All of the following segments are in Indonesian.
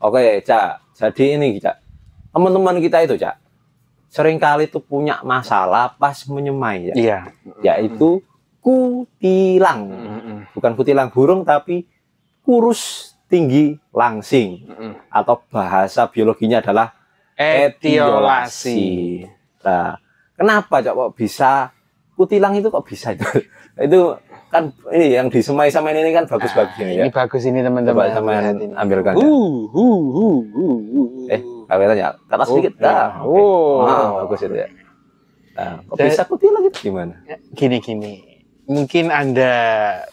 Oke, Cak. Jadi ini, Cak. Teman-teman kita itu, Cak, seringkali tuh punya masalah pas menyemai, Cak. Iya. Yaitu kutilang. Bukan kutilang burung, tapi kurus tinggi langsing. Atau bahasa biologinya adalah etiolasi. Nah, kenapa, Cak, kok bisa kutilang itu kok bisa itu? Itu kan ini yang disemai-samain ini kan bagus-bagus ini ya. Ini bagus ini teman-teman. Coba sama ambilkan ya. Kalian ya, kata sedikit. Nah, bagus itu ya. Nah, kok bisa kutilang itu gimana? Gini. Mungkin Anda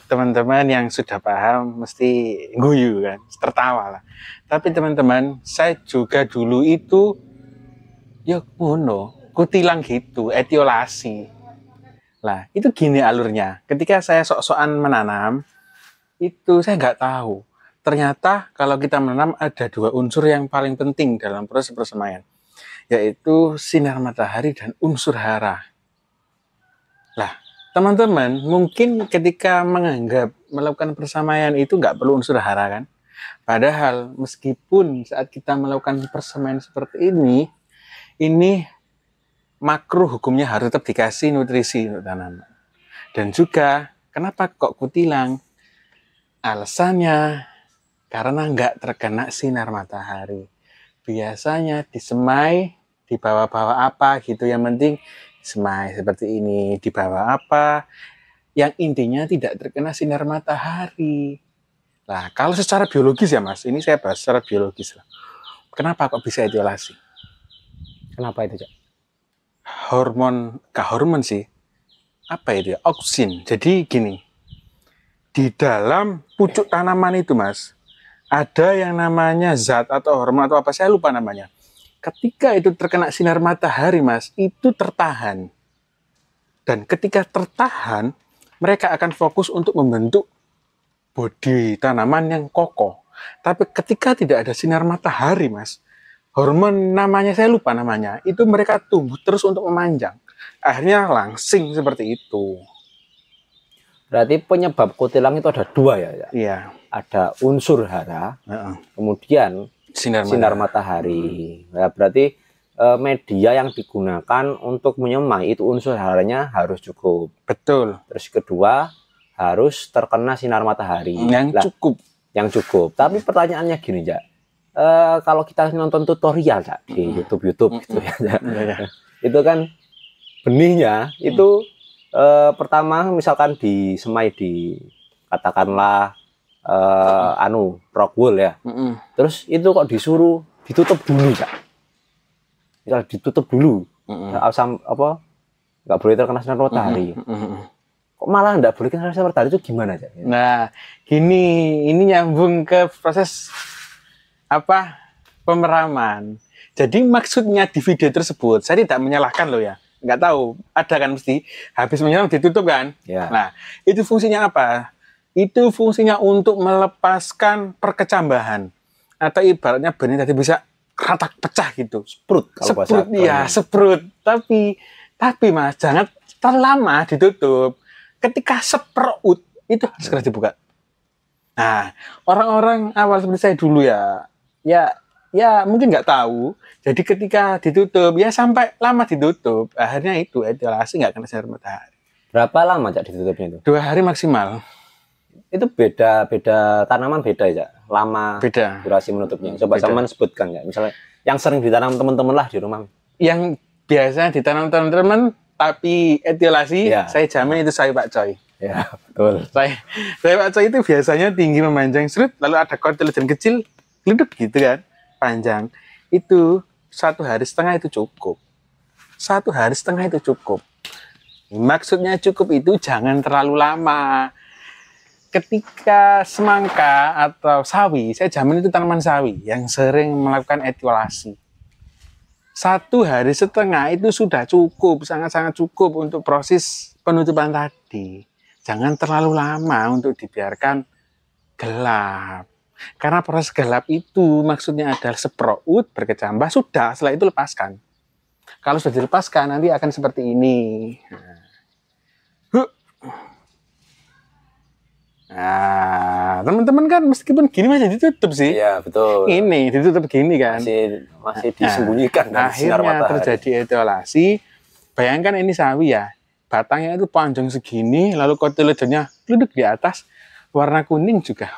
teman-teman yang sudah paham mesti guyu kan, tertawa lah. Tapi teman-teman, saya juga dulu itu ya ngono, kutilang gitu, etiolasi. Lah, itu gini alurnya. Ketika saya sok-sokan menanam, itu saya nggak tahu. Ternyata kalau kita menanam ada dua unsur yang paling penting dalam proses persemaian, yaitu sinar matahari dan unsur hara. Lah, teman-teman, mungkin ketika menganggap melakukan persemaian itu nggak perlu unsur hara kan? Padahal meskipun saat kita melakukan persemaian seperti ini makro hukumnya harus tetap dikasih nutrisi untuk tanaman. Dan juga, kenapa kok kutilang? Alasannya, karena nggak terkena sinar matahari. Biasanya disemai, di bawah-bawah apa gitu. Yang penting, semai seperti ini, di bawah apa. Yang intinya tidak terkena sinar matahari. Nah, kalau secara biologis ya Mas, ini saya bahas secara biologis. Kenapa kok bisa etiolasi? Kenapa itu, Cak? Hormon sih, apa itu ya, auksin. Jadi gini, di dalam pucuk tanaman itu Mas, ada yang namanya zat atau hormon atau apa, saya lupa namanya. Ketika itu terkena sinar matahari Mas, itu tertahan. Dan ketika tertahan, mereka akan fokus untuk membentuk bodi tanaman yang kokoh. Tapi ketika tidak ada sinar matahari Mas, hormon namanya saya lupa namanya, itu mereka tumbuh terus untuk memanjang. Akhirnya langsing seperti itu. Berarti penyebab kutilang itu ada dua ya? Iya. Ada unsur hara, kemudian sinar matahari. Ya, berarti media yang digunakan untuk menyemai itu unsur haranya harus cukup. Betul. Terus kedua, harus terkena sinar matahari. Yang cukup. Tapi pertanyaannya gini, Cak. Kalau kita nonton tutorial Cak, di YouTube gitu ya, itu kan benihnya itu pertama misalkan disemai di katakanlah rock wool ya, terus itu kok disuruh ditutup dulu Cak, misal ditutup dulu, nggak boleh terkena sinar matahari. Kok malah nggak boleh terkena sinar matahari itu gimana Cak? Nah, ini nyambung ke proses pemeraman. Jadi maksudnya di video tersebut, saya tidak menyalahkan loh ya. Nggak tahu, ada kan mesti habis menyelam ditutup kan? Ya. Nah, itu fungsinya apa? Itu fungsinya untuk melepaskan perkecambahan. Atau ibaratnya benih tadi bisa retak pecah gitu. Sprut. Sprut. Tapi Mas, jangan terlalu lama ditutup. Ketika seperut, itu harus segera dibuka. Nah, orang-orang awal seperti saya dulu ya mungkin nggak tahu. Jadi ketika ditutup, ya sampai lama ditutup, akhirnya itu etiolasi nggak kena sinar matahari. Berapa lama Cak ditutupnya itu? 2 hari maksimal. Itu beda tanaman beda ya, lama beda durasi menutupnya. Coba sama sebutkan ya, misalnya yang sering ditanam teman-teman lah di rumah. Yang biasa ditanam teman-teman tapi etiolasi, saya jamin itu saya Pak Coy. Ya, betul. Saya Pak Coy itu biasanya tinggi memanjang serut, lalu ada kotiledonen kecil, geluduk gitu kan, panjang. Itu 1,5 hari itu cukup. 1,5 hari itu cukup. Maksudnya cukup itu jangan terlalu lama. Ketika semangka atau sawi, saya jamin itu tanaman sawi yang sering melakukan etiolasi. 1,5 hari itu sudah cukup, sangat-sangat cukup untuk proses penutupan tadi. Jangan terlalu lama untuk dibiarkan gelap. Karena proses gelap itu maksudnya adalah seperut, berkecambah, sudah, setelah itu lepaskan. Kalau sudah dilepaskan, nanti akan seperti ini. Nah, teman-teman kan meskipun gini masih ditutup sih. Iya, betul. Ini ditutup gini kan. Masih disembunyikan dari sinar akhirnya matahari. terjadi etiolasi. Bayangkan ini sawi ya. Batangnya itu panjang segini, lalu kotiledonnya duduk di atas, warna kuning juga.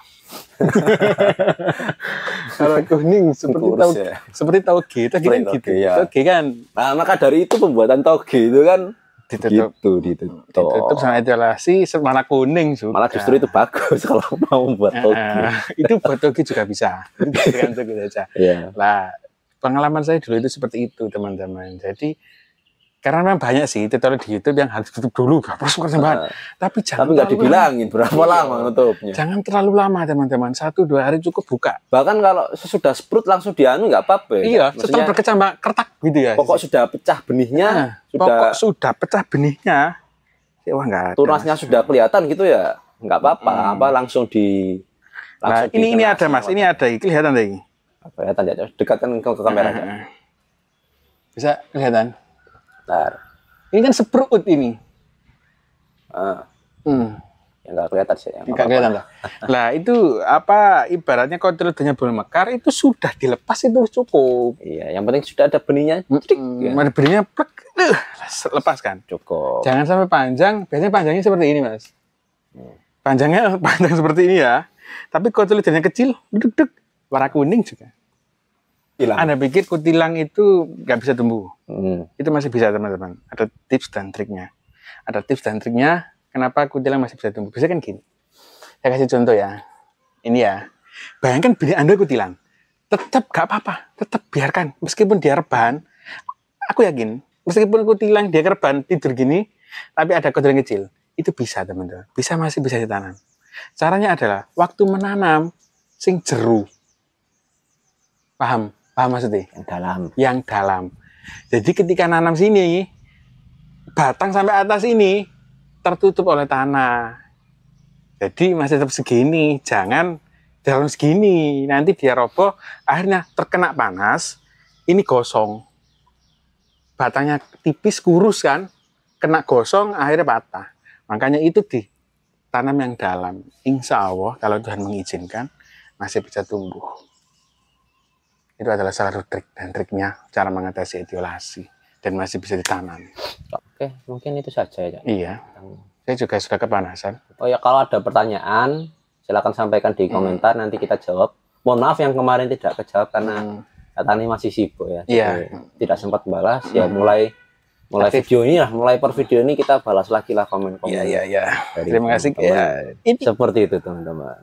Warna kuning seperti tauge, tauge kan gitu. Ya. Tauge kan. Nah, maka dari itu pembuatan tauge itu kan ditutup sama etiolasi warna kuning juga. Malah justru itu bagus kalau mau buat toge. Itu buat toge juga bisa. Itu tergantung saja. Yeah. Lah, pengalaman saya dulu itu seperti itu, teman-teman. Jadi karena memang banyak sih tutorial di YouTube yang harus tutup dulu, harus bahan. Tapi nggak dibilangin berapa lama nutupnya. Jangan terlalu lama, teman-teman. 1-2 hari cukup buka. Bahkan kalau sesudah sprut langsung dianu nggak apa-apa. Iya, setelah berkecambah kertak gitu ya. Pokok sudah pecah benihnya, sudah pecah benihnya. Ya, wah, nggak ada. Tunasnya sudah kelihatan gitu ya, nggak apa-apa. Langsung nah, ini ada Mas, ini ada, kelihatan ini. Kelihatan ya, dekatkan ke kamera. Bisa kelihatan? Bentar. Ini kan seperut ini. Ya nggak kelihatan sih. Nggak kelihatan lah. Nah itu apa ibaratnya kotiledonnya belum mekar itu sudah dilepas itu cukup. Iya, yang penting sudah ada benihnya. Ada benihnya plek, lepaskan. Cukup. Jangan sampai panjang. Biasanya panjangnya seperti ini Mas. Panjangnya panjang seperti ini ya. Tapi kotiledonnya kecil, duduk warna kuning juga. Anda pikir kutilang itu nggak bisa tumbuh? Itu masih bisa teman-teman. Ada tips dan triknya. Kenapa kutilang masih bisa tumbuh? Bisa kan gini. Saya kasih contoh ya. Ini ya. Bayangkan benih Anda kutilang. Tetap nggak apa-apa. Tetap biarkan. Meskipun dia rebahan. Aku yakin. Meskipun kutilang dia rebahan tidur gini. Tapi ada kutilang kecil. Itu bisa teman-teman. Masih bisa ditanam. Caranya adalah waktu menanam sing jeru. Paham maksudnya? Yang dalam. Jadi ketika nanam sini, batang sampai atas ini tertutup oleh tanah. Jadi masih tetap segini, jangan dalam segini. Nanti dia roboh, akhirnya terkena panas, ini gosong. Batangnya tipis, kurus kan, kena gosong, akhirnya patah. Makanya itu ditanam yang dalam. Insya Allah, kalau Tuhan mengizinkan, masih bisa tumbuh. Itu adalah salah satu trik dan triknya cara mengatasi etiolasi dan masih bisa ditanam. Oke, mungkin itu saja ya. Iya. Saya juga sudah kepanasan. Oh ya, kalau ada pertanyaan silakan sampaikan di komentar, nanti kita jawab. Mohon maaf yang kemarin tidak kejawab karena Tani masih sibuk ya. Iya. Tidak sempat balas. Ya mulai video ini lah, mulai per video ini kita balas lagi lah komen-komen. Iya. Terima kasih. Ya, seperti itu teman-teman.